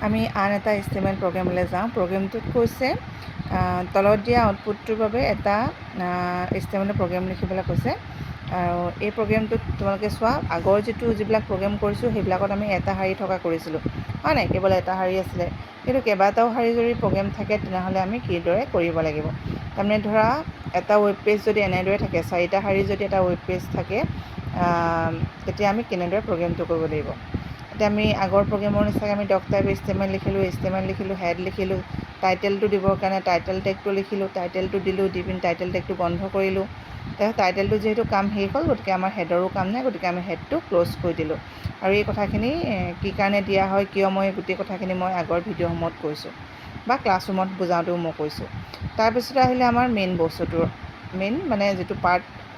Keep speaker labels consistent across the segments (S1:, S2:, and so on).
S1: আমি আন এটা HTML প্ৰগ্ৰেমলৈ যাওঁ। প্ৰগ্ৰেমটোত কৈছে তলত দিয়া আউটপুটটোৰ বাবে এটা HTML প্ৰগ্ৰেম লিখিবলৈ কৈছে। আৰু এই প্ৰগ্ৰেমটোত তোমালোকে চোৱা, আগৰ যিবিলাক প্ৰগ্ৰেম কৰিছোঁ সেইবিলাকত আমি এটা শাৰী থকা কৰিছিলোঁ, হয় নাই? কেৱল এটা শাৰী আছিলে। কিন্তু কেইবাটাও শাৰী যদি প্ৰগ্ৰেম থাকে তেনেহ'লে আমি কিদৰে কৰিব লাগিব? তাৰমানে ধৰা এটা ৱেব পেজ যদি এনেদৰে থাকে, 4টা শাৰী যদি এটা ৱেব পেজ থাকে, তেতিয়া আমি কেনেদৰে প্ৰগ্ৰেমটো কৰিব লাগিব? এতিয়া আমি আগৰ প্ৰগ্ৰেমৰ নিচিনাকৈ আমি ডক টাইপ HTML লিখিলোঁ, হেড লিখিলোঁ, টাইটেলটো দিবৰ কাৰণে টাইটেল টেগটো লিখিলোঁ, টাইটেলটো দিলোঁ, দি পিনি টাইটেল টেগটো বন্ধ কৰিলোঁ। তাৰপিছত টাইটেলটো যিহেতু কাম শেষ হ'ল, গতিকে আমাৰ হেডৰো কাম নাই, গতিকে আমি হেডটো ক্ল'জ কৰি দিলোঁ। আৰু এই কথাখিনি কি কাৰণে দিয়া হয়, কিয় মই গোটেই কথাখিনি মই আগৰ ভিডিঅ'সমূহত কৈছোঁ বা ক্লাছৰুমত বুজাওঁতেও মই কৈছোঁ। তাৰপিছতে আহিলে আমাৰ মেইন বস্তুটো, মানে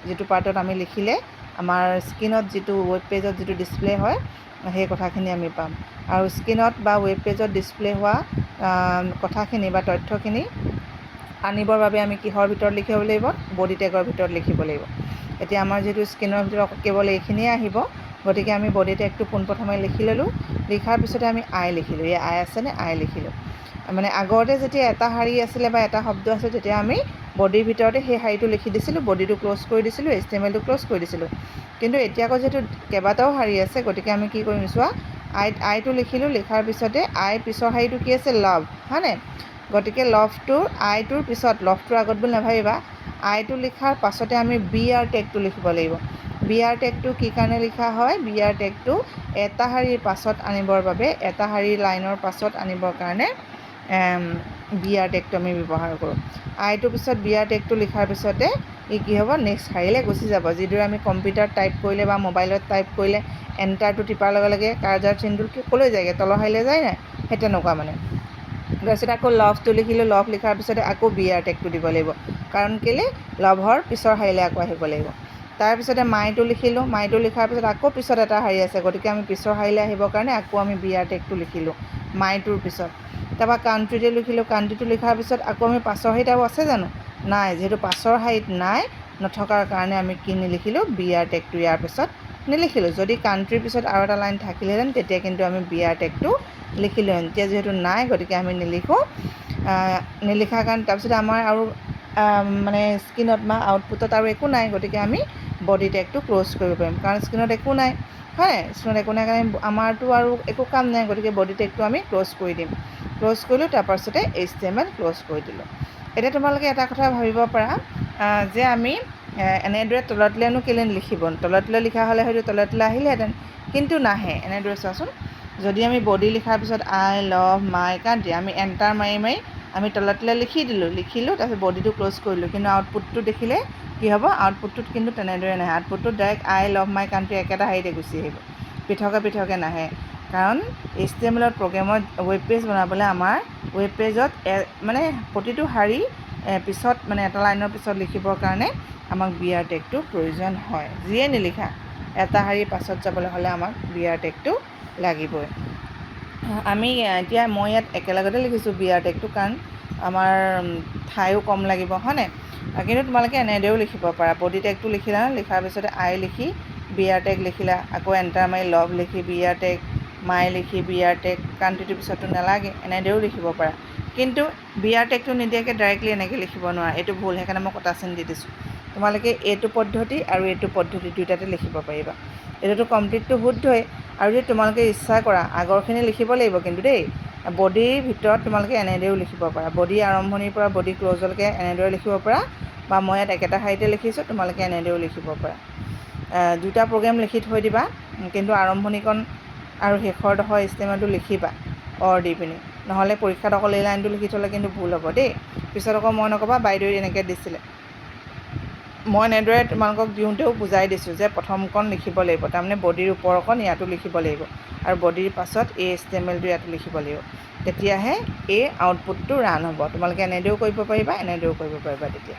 S1: যিটো পাৰ্টত আমি লিখিলে আমাৰ স্ক্ৰীণত যিটো ৱেব পেজত যিটো ডিছপ্লে হয় সেই কথাখিনি আমি পাম। আৰু স্ক্ৰীণত বা ৱেব পেজত ডিছপ্লে হোৱা কথাখিনি বা তথ্যখিনি আনিবৰ বাবে আমি কিহৰ ভিতৰত লিখিব লাগিব? বডি টেগৰ ভিতৰত লিখিব লাগিব। এতিয়া আমাৰ যিহেতু স্ক্ৰীণৰ ভিতৰত কেৱল এইখিনিয়ে আহিব, গতিকে আমি বডি টেগটো পোনপ্ৰথমে লিখি ল'লোঁ। লিখাৰ পিছতে আমি আই লিখিলোঁ। এই আই আছেনে? আই লিখিলোঁ। মানে আগতে যেতিয়া এটা শাৰী আছিলে বা এটা শব্দ আছিলে, তেতিয়া আমি বডিৰ ভিতৰতে সেই শাৰীটো লিখি দিছিলোঁ, বডিটো ক্ল'জ কৰি দিছিলোঁ, HTMLটো ক্ল'জ কৰি দিছিলোঁ। কিন্তু এতিয়া আকৌ যিহেতু কেইবাটাও শাৰী আছে, গতিকে আমি কি কৰিম চোৱা, আইটো লিখিলোঁ। লিখাৰ পিছতে আইৰ পিছৰ শাৰীটো কি আছে? লভ, হয়নে? গতিকে আইটোৰ পিছত, লভটোৰ আগত বুলি নাভাবিবা, আইটো লিখাৰ পাছতে আমি BR টেগটো লিখিব লাগিব। BR টেগটো কি কাৰণে লিখা হয়? BR টেগটো এটা শাৰীৰ পাছত আনিবৰ বাবে, এটা শাৰীৰ লাইনৰ পাছত আনিবৰ কাৰণে BR টেগটো আমি ব্যৱহাৰ কৰোঁ। আইটোৰ পিছত BR টেগটো লিখাৰ পিছতে কি হ'ব? নেক্সট শাৰীলৈ গুচি যাব। যিদৰে আমি কম্পিউটাৰত টাইপ কৰিলে বা মোবাইলত টাইপ কৰিলে এণ্টাৰটো টিপাৰ লগে লগে কাৰ্জাৰ চিনটো ক'লৈ যায়গৈ? তলৰ শাৰীলৈ যায় নাই? সেই তেনেকুৱা মানে। তাৰপিছত আকৌ লভটো লিখিলোঁ। লভ লিখাৰ পিছতে আকৌ BR টেগটো দিব লাগিব, কাৰণ কেলৈ? লভৰ পিছৰ শাৰীলৈ আকৌ আহিব লাগিব। তাৰপিছতে মাইটো লিখিলোঁ। মাইটো লিখাৰ পিছত আকৌ পিছত এটা শাৰী আছে, গতিকে আমি পিছৰ শাৰীলৈ আহিবৰ কাৰণে আকৌ আমি BR টেগটো লিখিলোঁ মাইটোৰ পিছত। তাৰপৰা কাণ্ট্ৰিটো লিখিলোঁ। কাণ্ট্ৰিটো লিখাৰ পিছত আকৌ আমি পাছৰ শাৰীত আৰু আছে জানো? নাই। যিহেতু পাছৰ শাৰীত নথকাৰ কাৰণে আমি কি নিলিখিলোঁ? BR টেগটো ইয়াৰ পিছত নিলিখিলোঁ। যদি কাণ্ট্ৰিৰ পিছত আৰু এটা লাইন থাকিলেহেঁতেন, তেতিয়া কিন্তু আমি BR টেগটো লিখিলোঁহেঁতেন। এতিয়া যিহেতু নাই, গতিকে আমি নিলিখোঁ। নিলিখাৰ কাৰণে তাৰপিছত আমাৰ আৰু মানে স্ক্ৰীণত বা আউটপুটত আৰু একো নাই, গতিকে আমি বডি টেগটো ক্ল'জ কৰিব পাৰিম, কাৰণ স্ক্ৰীণত একো নাই, হয়? স্ক্ৰীণত একো নাই কাৰণে আমাৰতো আৰু একো কাম নাই, গতিকে বডি টেগটো আমি ক্ল'জ কৰি দিম। ক্ল'জ কৰিলোঁ, তাৰপাছতে HTML ক্ল'জ কৰি দিলোঁ। এতিয়া তোমালোকে এটা কথা ভাবিব পাৰা যে আমি এনেদৰে তলতলৈনো কেলৈ লিখিব? তলতলৈ লিখা হ'লে হয়তো তলতলৈ আহিলেহেঁতেন, কিন্তু নাহে। এনেদৰে চোৱাচোন, যদি আমি বডি লিখাৰ পিছত আই লভ মাই কাণ্ট্ৰি আমি এণ্টাৰ মাৰি আমি তলতলৈ লিখিলোঁ, তাৰপিছত বডিটো ক্ল'জ কৰিলোঁ, কিন্তু আউটপুটটো দেখিলে কি হ'ব? আউটপুটটোত কিন্তু তেনেদৰে নাহে। আউটপুটটোত ডাইৰেক্ট আই লভ মাই কাণ্ট্ৰি একেটা শাৰীতে গুচি আহিব, পৃথকে নাহে। কাৰণ HTML প্ৰগ্ৰেমত ৱেব পেজ বনাবলৈ আমাৰ ৱেব পেজত মানে প্ৰতিটো শাৰী পিছত, মানে এটা লাইনৰ পিছত লিখিবৰ কাৰণে আমাক BR টেগটো প্ৰয়োজন হয়। যিয়ে নিলিখা, এটা শাৰীৰ পাছত যাবলৈ হ'লে আমাক BR টেগটো লাগিবই। মই ইয়াত একেলগতে লিখিছোঁ BR টেগটো, কাৰণ আমাৰ ঠাইও কম লাগিব, হয়নে? কিন্তু তোমালোকে এনেদৰেও লিখিব পাৰা। বডি টেগটো লিখিলা, লিখাৰ পিছতে আই লিখি BR টেগ লিখিলা, আকৌ এণ্টাৰ মাৰি লভ লিখি BR টেগ, মাই লিখি BR টেগ, কাণ্ট্ৰিটোৰ পিছততো নালাগে, এনেদৰেও লিখিব পাৰা। কিন্তু BR টেগটো নিদিয়াকৈ ডাইৰেক্টলি এনেকৈ লিখিব নোৱাৰা, এইটো ভুল, সেইকাৰণে মই কটা চিন দি দিছোঁ। তোমালোকে এইটো পদ্ধতি আৰু এইটো পদ্ধতি দুয়োটাতে লিখিব পাৰিবা। এইটোতো কমপ্লিটটো শুদ্ধই। আৰু যদি তোমালোকে ইচ্ছা কৰা, আগৰখিনি লিখিব লাগিব কিন্তু দেই। বডিৰ ভিতৰত তোমালোকে এনেদৰেও লিখিব পাৰা। বডি আৰম্ভণিৰ পৰা বডি ক্ল'জলৈকে এনেদৰে লিখিব পাৰা, বা মই ইয়াত একেটা শাৰীতে লিখিছোঁ, তোমালোকে এনেদৰেও লিখিব পাৰা। দুটা প্ৰগ্ৰেম লিখি থৈ দিবা, কিন্তু আৰম্ভণিকণ আৰু শেষৰডোখৰ HTMLটো লিখিবা দি পিনি, নহ'লে পৰীক্ষাত অকল এই লাইনটো লিখি থ'লে কিন্তু ভুল হ'ব দেই। পিছত আকৌ মই নক'বা বাইদেৱে এনেকৈ দিছিলে। মই এনেদৰে তোমালোকক দিওঁতেও বুজাই দিছোঁ যে প্ৰথমকণ লিখিব লাগিব, তাৰমানে বডিৰ ওপৰকণ ইয়াতো লিখিব লাগিব, আৰু বডিৰ পাছত এই HTMLটো ইয়াতো লিখিব লাগিব। তেতিয়াহে এই আউটপুটটো ৰান হ'ব। তোমালোকে এনেদৰেও কৰিব পাৰিবা, এনেদৰেও কৰিব পাৰিবা তেতিয়া।